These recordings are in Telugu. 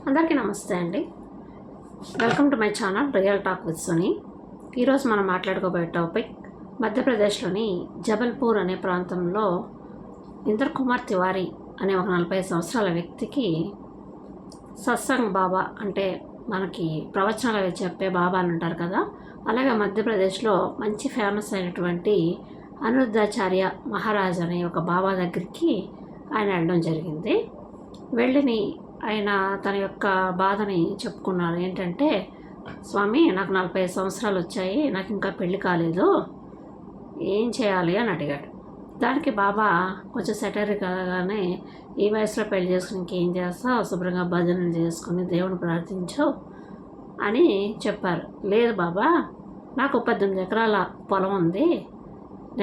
అందరికీ నమస్తే అండి. Welcome to my channel real talk with Suni. ఈరోజు మనం మాట్లాడుకోబోయే టాపిక్ మధ్యప్రదేశ్లోని జబల్పూర్ అనే ప్రాంతంలో ఇందర్ కుమార్ తివారీ అనే ఒక 45 సంవత్సరాల వ్యక్తికి సత్సంగ్ బాబా అంటే మనకి ప్రవచనాలు చెప్పే బాబా అని అంటారు కదా, అలాగే మధ్యప్రదేశ్లో మంచి ఫేమస్ అయినటువంటి అనిరుద్ధాచార్య మహారాజ్ అనే ఒక బాబా దగ్గరికి ఆయన వెళ్ళడం జరిగింది. వెళ్ళిని ఆయన తన యొక్క బాధని చెప్పుకున్నారు. ఏంటంటే, స్వామి నాకు 45 సంవత్సరాలు వచ్చాయి, నాకు ఇంకా పెళ్లి కాలేదు, ఏం చేయాలి అని అడిగాడు. దానికి బాబా కొంచెం సెటరిగానే, ఈ వయసులో పెళ్లి చేసుకుని ఇంకేం చేస్తావు, శుభ్రంగా భజనలు చేసుకుని దేవుని ప్రార్థించు అని చెప్పారు. లేదు బాబా, నాకు 18 ఎకరాల పొలం ఉంది,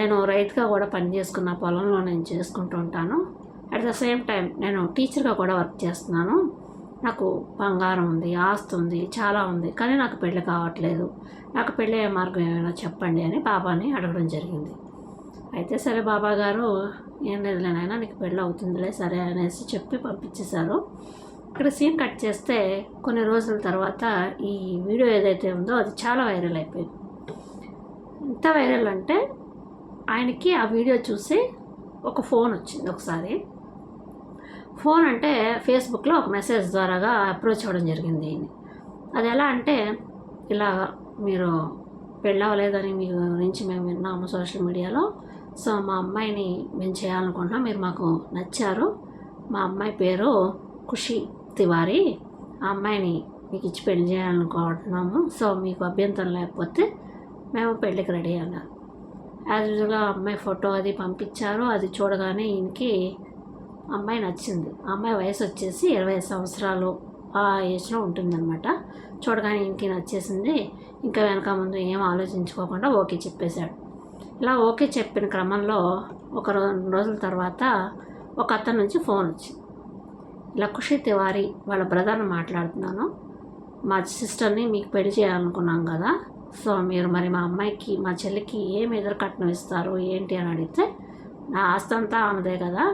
నేను రైతుగా కూడా పని చేసుకున్న పొలంలో నేను చేసుకుంటూ ఉంటాను, అట్ ద సేమ్ టైం నేను టీచర్గా కూడా వర్క్ చేస్తున్నాను, నాకు బంగారం ఉంది, ఆస్తి ఉంది, చాలా ఉంది, కానీ నాకు పెళ్ళి కావట్లేదు, నాకు పెళ్ళి అయ్యే మార్గం ఏమైనా చెప్పండి అని బాబాని అడగడం జరిగింది. అయితే సరే బాబా గారు, ఏం లేదులేనైనా నీకు పెళ్ళి అవుతుందిలే సరే అనేసి చెప్పి పంపించేశారు. ఇక్కడ సీన్ కట్ చేస్తే కొన్ని రోజుల తర్వాత ఈ వీడియో ఏదైతే ఉందో అది చాలా వైరల్ అయిపోయింది. ఎంత వైరల్ అంటే, ఆయనకి ఆ వీడియో చూసి ఒక ఫోన్ వచ్చింది. ఒకసారి ఫోన్ అంటే ఫేస్బుక్లో ఒక మెసేజ్ ద్వారాగా అప్రోచ్ అవ్వడం జరిగింది. అది ఎలా అంటే, ఇలా మీరు పెళ్ళవలేదని మీ గురించి మేము విన్నాము సోషల్ మీడియాలో, సో మా అమ్మాయిని మేము చేయాలనుకుంటున్నాం, మీరు మాకు నచ్చారు, మా అమ్మాయి పేరు ఖుషి తివారీ, ఆ అమ్మాయిని మీకు ఇచ్చి పెళ్లి చేయాలనుకుంటున్నాము, సో మీకు అభ్యంతరం లేకపోతే మేము పెళ్ళికి రెడీ అన్నారు. యాజ్ యూజువల్గా అమ్మాయి ఫోటో అది పంపించారు. అది చూడగానే ఈయనకి అమ్మాయి నచ్చింది. ఆ అమ్మాయి వయసు వచ్చేసి 20 సంవత్సరాలు ఆ ఏజ్లో ఉంటుందన్నమాట. చూడగానే ఈయనకి నచ్చేసింది. ఇంకా వెనక ముందు ఏం ఆలోచించుకోకుండా ఓకే చెప్పేశాడు. ఇలా ఓకే చెప్పిన క్రమంలో ఒక 2 రోజుల తర్వాత ఒక అతని నుంచి ఫోన్ వచ్చింది. ఇలా ఖుషి తివారీ వాళ్ళ బ్రదర్ని మాట్లాడుతున్నాను, మా సిస్టర్ని మీకు పెళ్లి చేయాలనుకున్నాం కదా, సో మీరు మరి మా అమ్మాయికి మా చెల్లికి ఏం ఎదురు కట్నం ఇస్తారు ఏంటి అని అడిగితే, నా ఆస్తి అంతా ఆమెదే కదా,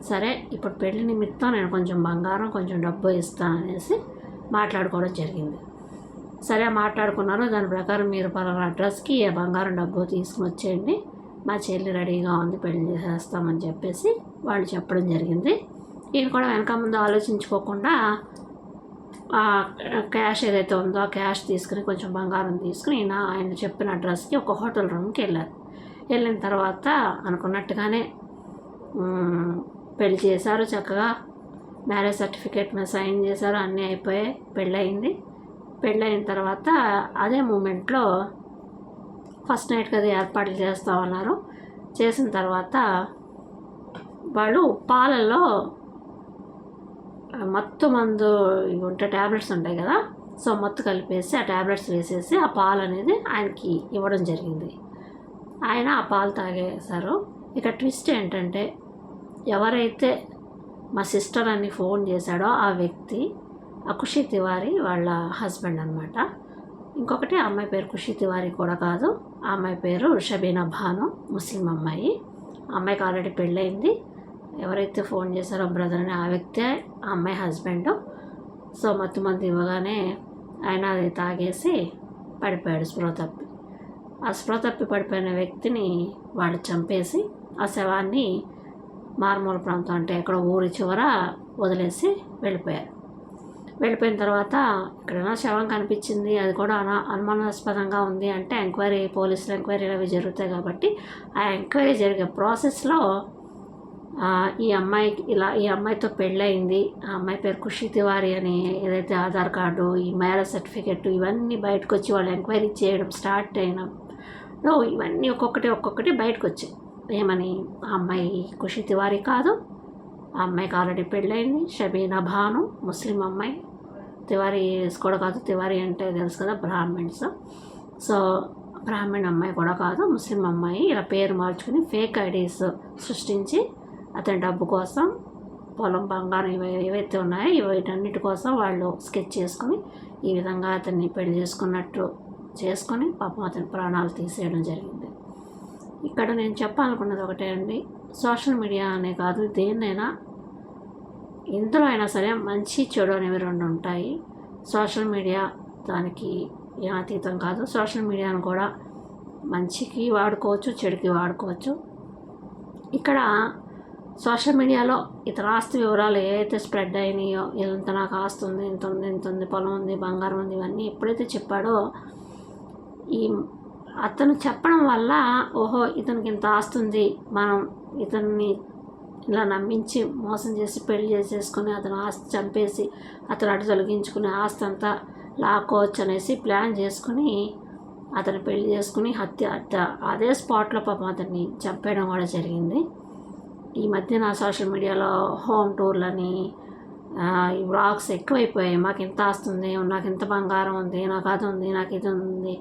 సరే ఇప్పుడు పెళ్లి నిమిత్తం నేను కొంచెం బంగారం కొంచెం డబ్బు ఇస్తాను అనేసి మాట్లాడుకోవడం జరిగింది. సరే మాట్లాడుకున్నారు. దాని ప్రకారం మీరు పలానా అడ్రస్కి ఏ బంగారం డబ్బు తీసుకుని వచ్చేయండి, మా చెల్లి రెడీగా ఉంది, పెళ్లి చేసేస్తామని చెప్పేసి వాళ్ళు చెప్పడం జరిగింది. ఈయన కూడా వెనక ముందు ఆలోచించుకోకుండా క్యాష్ ఏదైతే ఉందో ఆ క్యాష్ తీసుకుని కొంచెం బంగారం తీసుకుని ఆయన చెప్పిన అడ్రస్కి ఒక హోటల్ రూమ్కి వెళ్ళారు. వెళ్ళిన తర్వాత అనుకున్నట్టుగానే పెళ్లి చేశారు. చక్కగా మ్యారేజ్ సర్టిఫికేట్ మీద సైన్ చేశారు, అన్నీ అయిపోయాయి, పెళ్ళయింది. పెళ్ళయిన తర్వాత అదే మూమెంట్లో ఫస్ట్ నైట్కి అది ఏర్పాట్లు చేస్తామన్నారు. చేసిన తర్వాత వాళ్ళు పాలల్లో మత్తు మందు ఉంటే ట్యాబ్లెట్స్ ఉంటాయి కదా, సో మత్తు కలిపేసి ఆ ట్యాబ్లెట్స్ వేసేసి ఆ పాలు అనేది ఆయనకి ఇవ్వడం జరిగింది. ఆయన ఆ పాలు తాగేశారు. ఇక ట్విస్ట్ ఏంటంటే, ఎవరైతే మా సిస్టర్ అని ఫోన్ చేశాడో ఆ వ్యక్తి ఆ ఖుషి తివారీ వాళ్ళ హస్బెండ్ అనమాట. ఇంకొకటి ఆ అమ్మాయి పేరు ఖుషి తివారీ కూడా కాదు, ఆ అమ్మాయి పేరు షబీనా భాను, ముస్లిం అమ్మాయి. ఆ అమ్మాయికి ఆల్రెడీ పెళ్ళయింది. ఎవరైతే ఫోన్ చేశారో బ్రదర్ అని ఆ వ్యక్తే ఆ అమ్మాయి హస్బెండ్. సో మత్తు మంది ఇవ్వగానే ఆయన అది తాగేసి పడిపోయాడు స్పృహ తప్పి. ఆ స్పృహ తప్పి పడిపోయిన వ్యక్తిని వాళ్ళు చంపేసి ఆ శవాన్ని మారుమూల ప్రాంతం అంటే ఎక్కడ ఊరి చివర వదిలేసి వెళ్ళిపోయారు. వెళ్ళిపోయిన తర్వాత ఎక్కడైనా శవం కనిపించింది, అది కూడా అనుమానాస్పదంగా ఉంది అంటే ఎంక్వైరీ, పోలీసులు ఎంక్వైరీలు అవి జరుగుతాయి కాబట్టి ఆ ఎంక్వైరీ జరిగే ప్రాసెస్లో ఈ అమ్మాయితో పెళ్ళయింది, ఆ అమ్మాయి పేరు ఖుషి తివారీ అని ఏదైతే ఆధార్ కార్డు, ఈ మ్యారేజ్ సర్టిఫికెట్ ఇవన్నీ బయటకు వచ్చి వాళ్ళు ఎంక్వైరీ చేయడం స్టార్ట్ అయినప్పుడు ఇవన్నీ ఒక్కొక్కటి బయటకు వచ్చాయి. ఏమని, ఆ అమ్మాయి ఖుషి తివారీ కాదు, ఆ అమ్మాయికి ఆల్రెడీ పెళ్ళయింది, షబీనా భాను ముస్లిం అమ్మాయి, తివారీ కూడా కాదు, తివారీ అంటే తెలుసు కదా బ్రాహ్మణ్స్, సో బ్రాహ్మణ్ అమ్మాయి కూడా కాదు, ముస్లిం అమ్మాయి. ఇలా పేరు మార్చుకుని ఫేక్ ఐడీస్ సృష్టించి అతని డబ్బు కోసం పొలం బంగారం ఏవైతే ఉన్నాయో వీటన్నిటి కోసం వాళ్ళు స్కెచ్ చేసుకుని ఈ విధంగా అతన్ని పెళ్లి చేసుకున్నట్టు చేసుకొని పాపం అతని ప్రాణాలు తీసేయడం జరిగింది. ఇక్కడ నేను చెప్పాలనుకున్నది ఒకటే అండి, సోషల్ మీడియా అనే కాదు, దేన్నైనా ఇందులో అయినా సరే మంచి చెడు అనేవి రెండు ఉంటాయి. సోషల్ మీడియా దానికి ఏం అతీతం కాదు. సోషల్ మీడియాను కూడా మంచికి వాడుకోవచ్చు, చెడుకి వాడుకోవచ్చు. ఇక్కడ సోషల్ మీడియాలో ఇతర ఆస్తి వివరాలు ఏవైతే స్ప్రెడ్ అయినాయో, ఇంత నాకు ఆస్తి ఉంది, ఇంత ఉంది, పొలం ఉంది, బంగారం ఉంది, ఇవన్నీ ఎప్పుడైతే చెప్పాడో ఈ అతను చెప్పడం వల్ల ఓహో ఇతనికి ఇంత ఆస్తి ఉంది, మనం ఇతన్ని ఇలా నమ్మించి మోసం చేసి పెళ్లి చేసేసుకుని అతను ఆస్తి చంపేసి అతను అటు తొలగించుకుని ఆస్తి అంతా లాక్కోవచ్చు అనేసి ప్లాన్ చేసుకుని అతను పెళ్లి చేసుకుని అదే స్పాట్లో పాపం అతన్ని చంపేయడం కూడా జరిగింది. ఈ మధ్యన సోషల్ మీడియాలో హోమ్ టూర్లని ఈ వ్లాగ్స్ ఎక్కువైపోయాయి. మాకు ఇంత ఆస్తుంది, నాకు ఇంత బంగారం ఉంది, నాకు అది ఉంది, నాకు ఇది ఉంది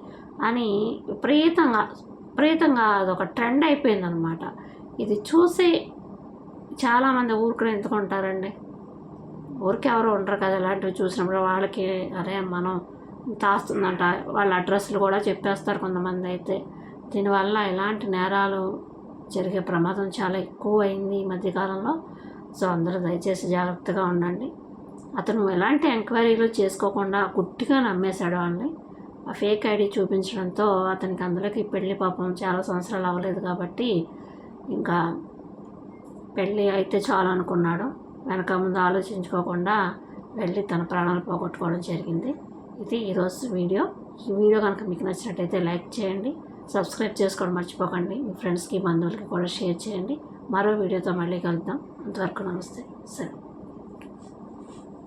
అని విపరీతంగా అదొక ట్రెండ్ అయిపోయిందనమాట. ఇది చూసి చాలామంది ఊరుకుని ఎందుకుంటారండి, ఊరికి ఎవరు ఉండరు కదా. ఇలాంటివి చూసినప్పుడు వాళ్ళకి అరే మనం ఇంత ఆస్తుందంట, వాళ్ళ అడ్రస్లు కూడా చెప్పేస్తారు కొంతమంది. అయితే దీనివల్ల ఇలాంటి నేరాలు జరిగే ప్రమాదం చాలా ఎక్కువ అయింది ఈ మధ్యకాలంలో. సో అందరూ దయచేసి జాగ్రత్తగా ఉండండి. అతను ఎలాంటి ఎంక్వైరీలు చేసుకోకుండా గుట్టిగా నమ్మేశాడు వాళ్ళని. ఆ ఫేక్ ఐడి చూపించడంతో అతనికి అందులోకి పెళ్ళి పాపం చాలా సంవత్సరాలు అవ్వలేదు కాబట్టి ఇంకా పెళ్ళి అయితే చాలు అనుకున్నాడు. వెనక ముందు ఆలోచించుకోకుండా వెళ్ళి తన ప్రాణాలు పోగొట్టుకోవడం జరిగింది. ఇది ఈరోజు వీడియో. ఈ వీడియో కనుక మీకు నచ్చినట్టయితే లైక్ చేయండి, సబ్స్క్రైబ్ చేసుకోవడం మర్చిపోకండి. మీ ఫ్రెండ్స్కి బంధువులకి కూడా షేర్ చేయండి. మరో వీడియోతో మళ్ళీ కలుద్దాం. అంతవరకు నమస్తే. సరే.